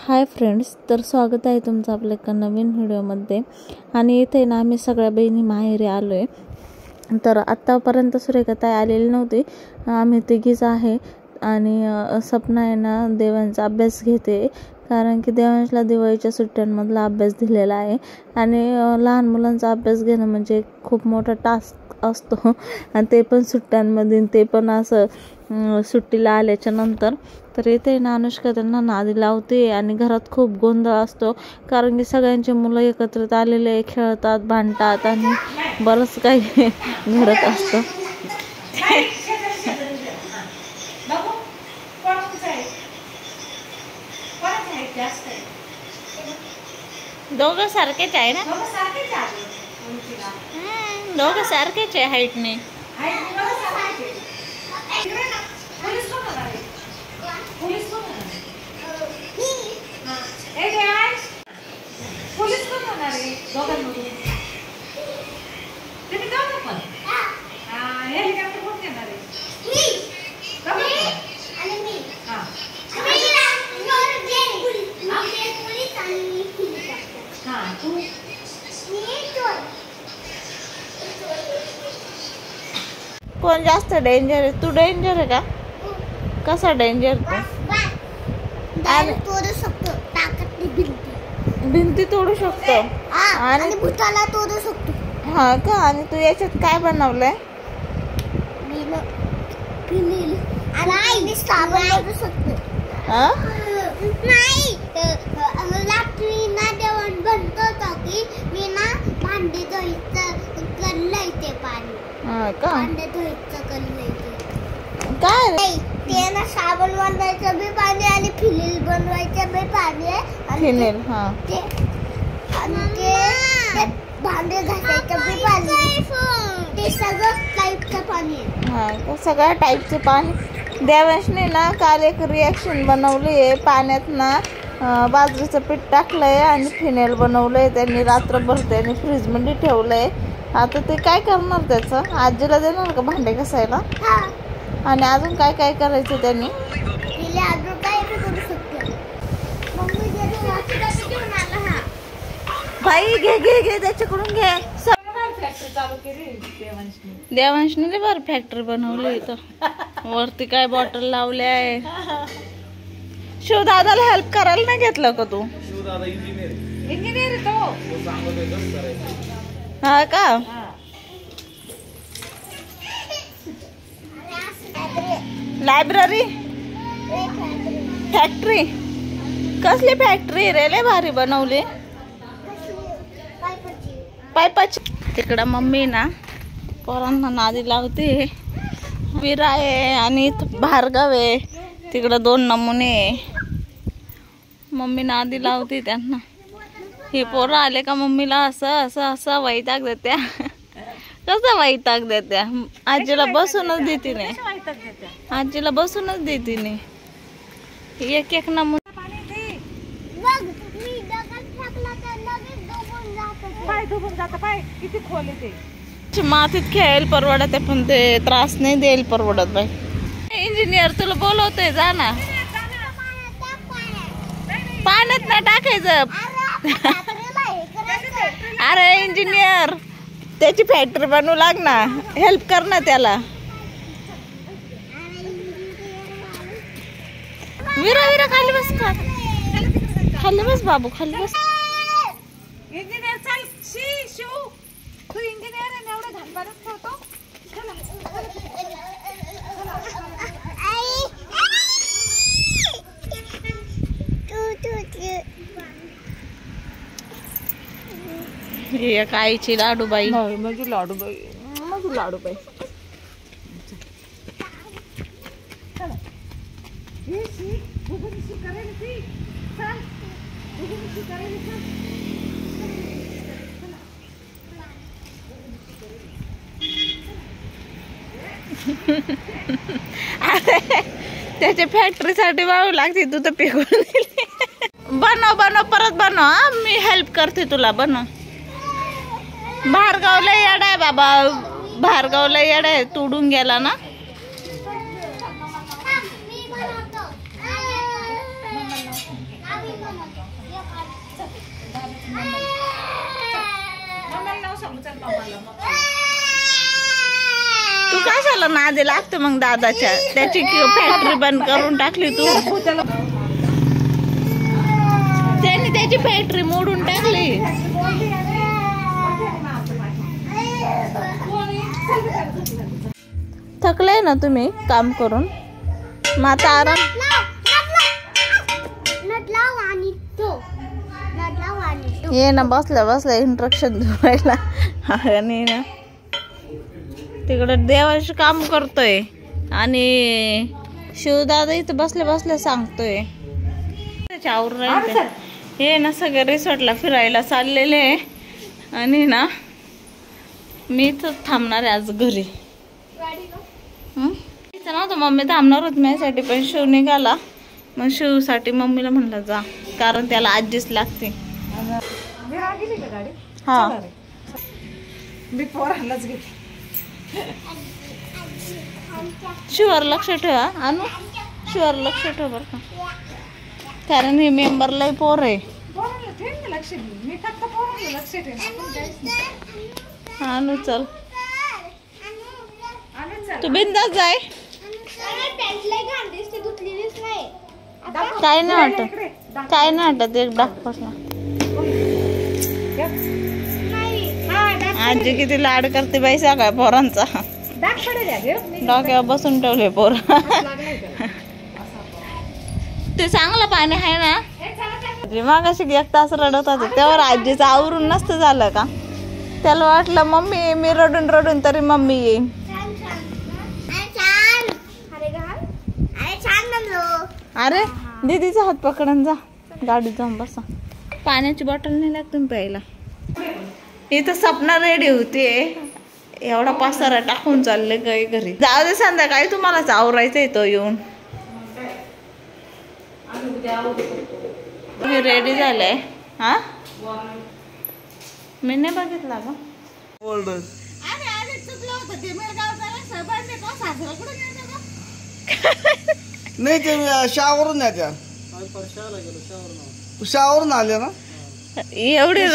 Hi friends, तर स्वागत आहे तुमचं आपल्या एका नवीन व्हिडिओमध्ये. आणि इथे ना आम्ही सगळ्या बहिणी माहेरी आलो आहे. तर आत्तापर्यंत सुरेखाताई आलेली नव्हती. आम्ही तिघीच आहे. आणि सपना आहे ना देवांचा अभ्यास घेते, कारण की देवांशला दिवाळीच्या सुट्ट्यांमधला अभ्यास दिलेला आहे. आणि लहान मुलांचा अभ्यास घेणं म्हणजे खूप मोठा टास्क असतो, आणि ते पण सुट्ट्यांमध्ये, ते पण असं सुट्टीला आल्याच्या नंतर. तर इथे ना अनुष्का त्यांना नादी लावते आणि घरात खूप गोंधळ असतो, कारण की सगळ्यांची मुलं एकत्रित आलेले खेळतात, भांडतात आणि बरंच काही घडत असतं. दोघं सारखेच आहे ना, दोघं सारखेच आहे हाईटने. कोण जास्त डेंजर आहे? तू डेंजर आहे का? कसा डेंजर तू? तोडू शकतो, भिंती तोडू शकतो आणि भूताला तोडू शकतो. हा का? आणि तू याच्यात काय बनवलंय? आणि साबण बनवू शकतो. नाही, रात्री ना जेवण बनतो होतं की मी ना भांडी धुवायचं करलंय, ते पाणी भांडे धुवायचं करलंय ते. काय ते ना साबण बनवायचं बी पाणी आणि फिनेल बनवायचं बी पाणी आहे. फिनेल, हा. ते आणि ते भांडे घासायचं बी पाणी, ते सगळं टाईपचं पाणी आहे. हा, सगळ्या टाईपचे पाणी. देवांशने ना काल एक रिॲक्शन बनवली आहे. पाण्यात ना बाजरीचं पीठ टाकलंय आणि फिनेल बनवलंय. त्यांनी रात्रभर त्यांनी फ्रीजमध्ये ठेवलंय. आता ते काय करणार त्याचं? आजीला देणार का भांडे घासायला? आणि अजून काय काय करायचं त्यांनी? बाई घे घे घे, त्याच्याकडून घे. देवांशने बरं फॅक्टरी बनवली इथं. वरती काय बॉटल लावले आहे. शिवदादाला हेल्प करायला नाही घेतलं का तू? इंजिनियर हा का? Library, factory. कसली फॅक्टरी रे? लय भारी बनवली. पायपाची. तिकडं मम्मी ना पोरांना नादी लावते. विरा आहे आणि भार्गव आहे. तिकडं 2 नमुने आहे. मम्मी नादी लावते त्यांना. हे पोरं आले का मम्मीला असं असं असं वैताग देत्या. कसं वैताग देत्या? आजीला बसूनच देते नाही. आजीला बसूनच देते नाही. एक एक नमुना. मातीत खेळायला परवडत आहे, पण ते त्रास नाही द्यायला परवडत. बाई इंजिनियर तुला बोलवतोय, जा ना. पाण्यात नाही टाकायचं. अरे इंजिनियर, त्याची फॅक्टरी बनवू लाग ना, हेल्प कर ना त्याला. विरा विरा खाली बस का? खाली बस बाबू, खाली बस. इंजिनियर चल. शिव, तू इंजिनियर आहे, एवढं घाण पाण्यात ठेवतो. एक आईची लाडूबाई. माझी लाडूबाई, माझी लाडूबाई. त्याच्या फॅक्टरीसाठी वाळू लागते. तू तर पिकून दिली. बनव बनव, परत बनव. मी हेल्प करते तुला. बनव. भार्गवला येडा आहे बाबा, भार्गवला येडा आहे. तुडून गेला ना. मम्मीला नाव सांगू चल मामाला मग. तू कशाला नादी लागते मग दादाच्या? त्याची फॅक्टरी बंद करून टाकली तू. त्यांनी त्याची फॅक्टरी मोडून टाकली. थकलाय ना तुम्ही काम करून? मग आता आराम. ये ना बसल्या बसल्या इंस्ट्रक्शन धुवायला. आणि ना तिकडे देवाचे काम करतोय आणि शिवदादा इथं बसल्या बसल्या सांगतोय. हे ना सगळे रिसॉर्टला फिरायला चाललेले आणि ना मी इथं थांबणार आहे आज घरी. नव्हतं मम्मी थांबणार होती माझ्यासाठी, पण शिव निघाला. मग शिवसाठी मम्मीला म्हणलं जा, कारण त्याला आजीच लागते. हा मी पोरांनाच घेते. शिवर लक्ष ठेवा अनु, शिवर लक्ष ठेव बरं का, कारण हे मेंबरलाही पोर आहे. पोरांना ठेव ना लक्ष, मी फक्त पोरांना लक्ष ठेव. अनु चल, तू बिंदास जाय. काय नाही वाटत, काय नाही वाटत. एक डाग पडला. आजी किती लाड करते बाई सगळ्या पोरांचा. डोक्यावर बसून ठेवले पोर. ते चांगलं पाणी आहे ना. मागाशी एक तास रडत होते तेव्हा आजीचं आवरून नसतं झालं का. त्याला वाटलं मम्मी मी रडून रडून तरी मम्मी येईन. अरे दीदीचा हात पकडून जा, गाडीत जाऊन बसा. पाण्याची बॉटल नाही लागत तुम्ही प्यायला. इथं सपना रेडी होते, एवढा पसारा टाकून चालले गाई घरी. जाऊ दे, संध्याकाळी तुम्हालाच आवरायचं येतो येऊन. मी रेडी झालंय. हा मी नाही बघितला का. नाही ते शावरून त्या शावरून आले ना. एवढी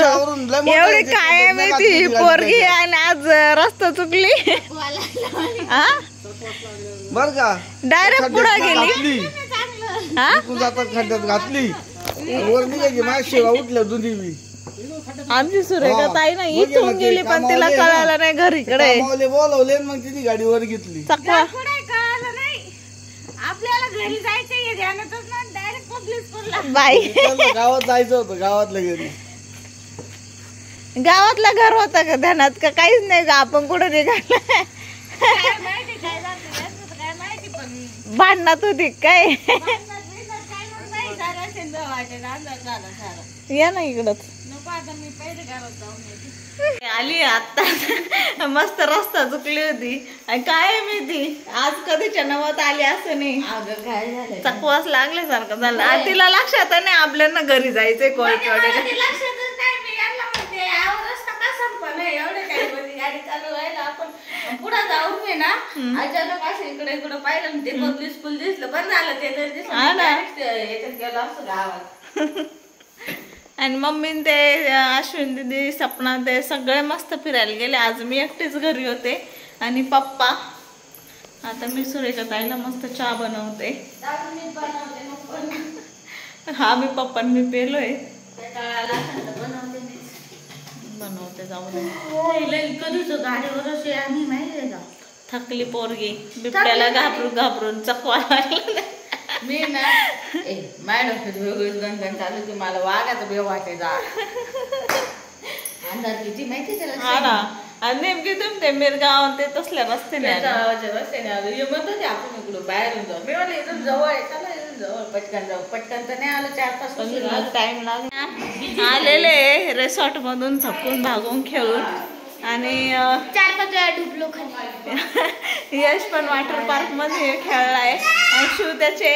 काय माहिती पोरगी आणि आज रस्ता चुकली. बर का, डायरेक्ट पुढे गेली. जातात खड्ड्यात घातली, वर निघायची माझ्या शेवा उठल्या दोन्ही बी. आमची सुरेखा ताई ना इथून गेली, पण तिला कळालं नाही घरीकडे. बोलवले मग तिने गाडी वर घेतली. चकवा आपल्याला घरी जायचंय ध्यानातच ना, डायरेक्ट पब्लिक बाई. गावात जायचं होतं, गावातल्या घरी. गावातलं घर होतं का ध्यानात का काहीच नाही का. आपण कुठं निघालं भांडणात होती काय. या ना इकडंच आली आता. मस्त रस्ता चुकली होती आणि काय माहिती आज कधीच्या नवत आली असं नाही. चकवास लागल्यासारखं झालं. तिला लक्षात नाही आपल्याला घरी जायचंय कोळपेवाडीला. गाडी चालू व्हायला आपण पुढे जाऊन मी ना अचानक असं इकडे इकडे पाहिलं, ते पब्लिक स्कूल दिसलं. बरं झालं ते तर याच्यात गेलो असं गावात. आणि मम्मी ते अश्विन दीदी सपना ते सगळे मस्त फिरायला गेले. आज मी एकटीच घरी होते आणि पप्पा. आता मी सुरेखा ताईला मस्त चहा बनवते. हा मी पप्पा मी पेलोय बनवते. जाऊ दे कधीच गाडीवर असे आम्ही माहिती का थकली पोरगी. बिबट्याला घाबरून घाबरून चकवा लागला. मी ना मॅडम वेगळीच गणगण चालू की मला वाघाचं बेव वाटायचा. अंदाज किती माहिती त्याला. हा ना, आणि नेमकी तुम्ही ते मिरगाव ते तसल्या रस्त्याने गावाच्या रस्त्याने आलो. म्हणत होते आपण इकडं बाहेरून जाऊ. मी मला इथून जवळ आहे, चला इथून जवळ पटकन जाऊ. पटकन तर नाही आलं, 4-5 टाइम लागला. आलेले रिसॉर्ट मधून थकून भागून खेळून आणि 4-5 वेळा डुबलो खाली. यश पण वॉटर पार्क मध्ये खेळलाय आणि शिव त्याचे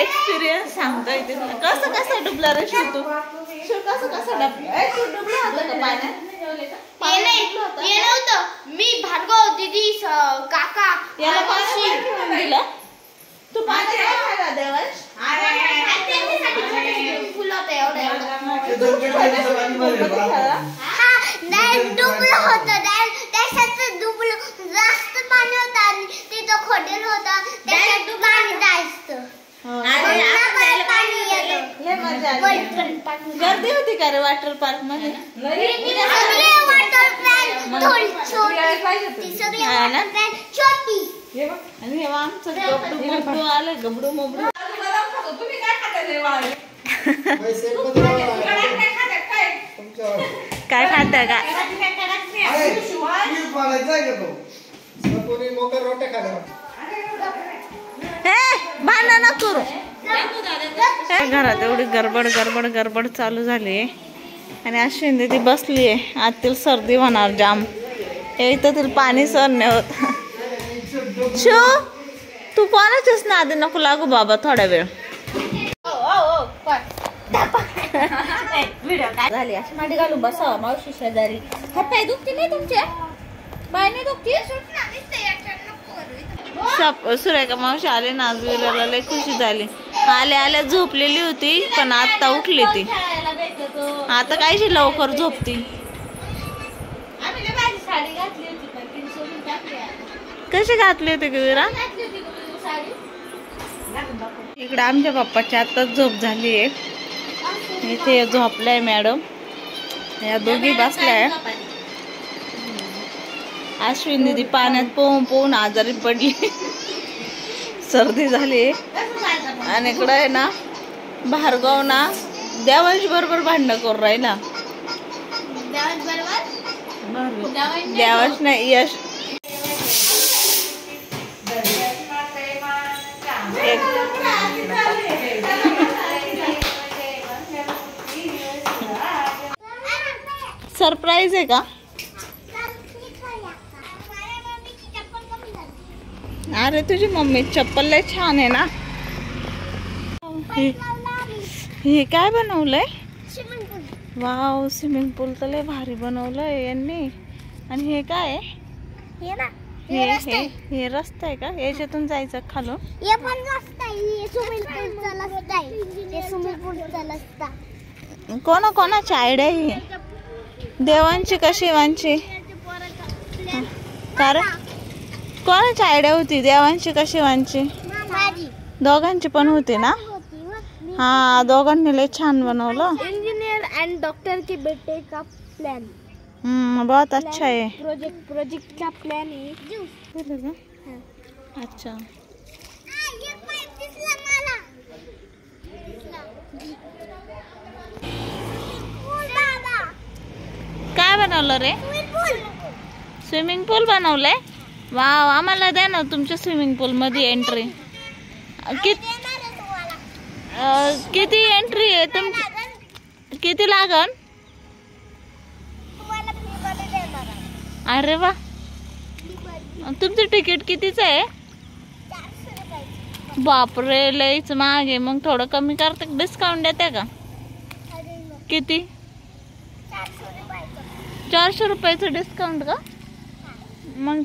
एक्सपिरियन्स सांगतोय. कसं कसं डुबला रे शिव तू? शिव कसं डुबला होता का पाण्यात? मी भार्गव दीदी काका याला पाणी दिलं तू? पाणी देवांश फुलं डुबलं होतं त्याच्यात डुबलं जास्त पाणी होतं आणि तिथं खोटेल होतं त्याच्यात पाणी जायचं. गर्दी होती का रे वॉटर पार्क मध्ये? आणि हे आमचं गबडू मोबडू आलं. गबडू मोबडू काय खात का? भांडण न करू. घरात एवढी गडबड गडबड गडबड चालू झाली आणि अश्विन दीदी बसली आहे. आतील सर्दी होणार जाम. इथं तिला पाणी सहन नाही होत. शो तू कोणाच्याच ना आधी नको लागू बाबा थोडा वेळ. झाली अशी मांडी घालून बसावा मावशी शेजारी. हात पाय दुखती नाही तुमच्या? पाय नाही दुखती? सुरेखा मावशी आले ना आज विराला लय खुशी झाली. आल्या आल्या झोपलेली होती पण आता उठली ती. आता कायशी लवकर झोपती. कशी घातली होती का विरा? इकडे आमच्या पप्पाची आताच झोप झाली आहे. इथे झोपलाय मॅडम. या दोघी बसलाय. अश्विन दीदी पाण्यात पोहून पोहून आजारी पडली. सर्दी झाली. आणि इकडं आहे ना भार्गव ना देवांश बरोबर भांडण करून राहिला. देवांश नाही यश. सरप्राईज आहे का? अरे तुझी मम्मी चप्पल लय छान आहे ना. हे काय बनवलंय? वाव स्विमिंग पूल तर लय भारी बनवलंय यांनी. आणि हे काय आहे? हे रस्ता आहे का? याच्यातून जायचं खालून? हे पण रस्ता आहे. स्विमिंग पूलचा रस्ता. कोणाची आयडिया आहे? देवांची का शिवांची? कारण कोणाची आयडिया होती? देवांची का शिवांची? दोघांची पण होती ना. हा दोघांनी लय छान बनवलं. इंजीनियर एंड डॉक्टर के बेटे का प्लान. बहुत अच्छा है. प्रोजेक्ट का प्लान है. अच्छा काय बनवलं रे? स्विमिंग पूल बनवलंय. वाव आम्हाला द्या ना तुमच्या स्विमिंग पूल मध्ये एंट्री. किती एंट्री आहे तुमची? किती लागन? अरे वा तुमचं तिकीट कितीच आहे? बापरे लयच महाग आहे. मग थोडं कमी करते डिस्काउंट देते का? किती? 400 रुपयाचं डिस्काउंट का? मग